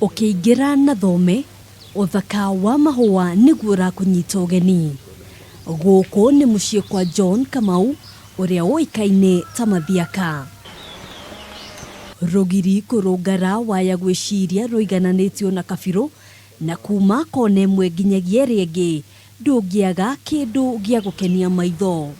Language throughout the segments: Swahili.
Ukiingira na thome, uthaka wa mahua niguo urakunyita ugeni. Guku ni mucii kwa John Kamau, uria uikaine ta miaka. Rugiri kurungara waya gwiciria ruigananitio na kabiru na kuuma kona imwe nginyagia iria ingi ndungiaga kindu gia gukenia maitho.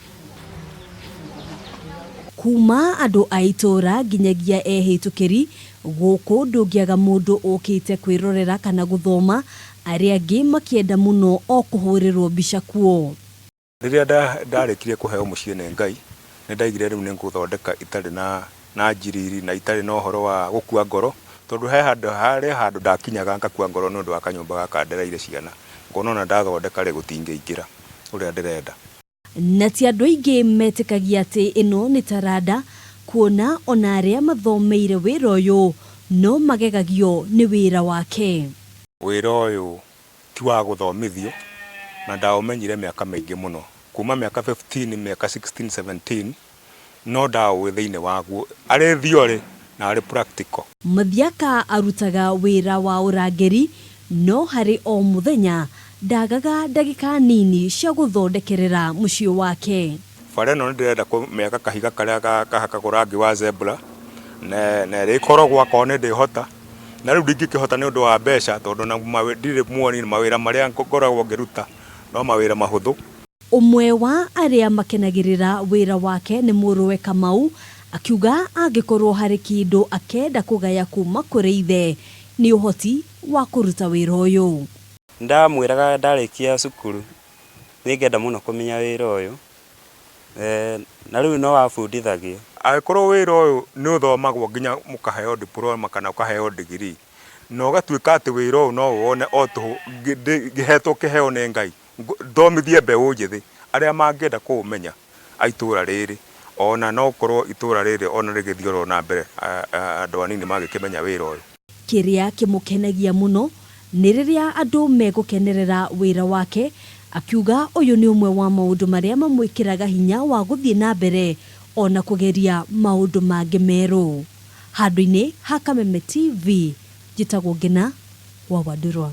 Kuuma andu a itura nginyagia ehitukiri, guku ndungiaga mundu ukite kwirorera kana guthoma, aria angi makienda muno o kuhurirwo mbica kuo. Riria ndarekire kuheo mucii ni Ngai, ni ndaigire riu ninguthondeka itari na njiriri na itari na uhoro wa gukua ngoro, tondu he handu ndakinyaga ngakua ngoro nundu wa kanyumba gaka ndereire ciana, ngona na ndathondeka ri gutingiingira uria ndirenda. Na ti andu aingi metikagia ati ino ni taranda, kuona ona aria mathomeire wira uyu no magegagio ni wira wake. Wira uyu ti wa guthomithio na ndaumenyire miaka maingi muno, kuma miaka 15 miaka 16 17 no ndawe thiine waguo ari theory na ari practical. Miaka arutaga wira wa urangeri, no hari o muthenya ndagaga ndagika nini cia guthondekerera mucii wake. Bara no ndirenda miaka kahiga karia kahakagwo rangi wa zebra na rikorogwa kone ndihota na riu ndingikihota ni undu wa mbeca, tondu na ndire muoni mawira maria ngoragwo ngiruta no mawira mahuthu. Umwe wa aria makenagirira wira wake ni muruwe Kamau, akiuga angikorwo hari kindu akenda kugaya kuma kuri ithe ni uhoti wa kuruta wira uyu. Ndamwiraga ndarikia cukuru ningenda muno kumenya wira uyu, na riu no wabundithagio. Agikorwo wira uyu ni uthomagwo nginya mukaheo diploma kana ukaheo degree, no gatuika ati wira uyu no wone o tuhu ngihetwo kiheo ni Ngai, thomithie mbeu njithi aria mangienda kuumenya aitura riri, ona no korwo itura riri ona rigithiorwo na mbere andu anini magikimenya wira uyu. Kiria kimukenagia muno ni riria andu megukenerera wira wake, akiuga uyu ni umwe wa maundu maria mamwikiraga hinya wa guthie na mbere ona kugeria maundu mangi meru. Handu-ini ha Kameme TV, njitagwo Ngina wa Wadurwa.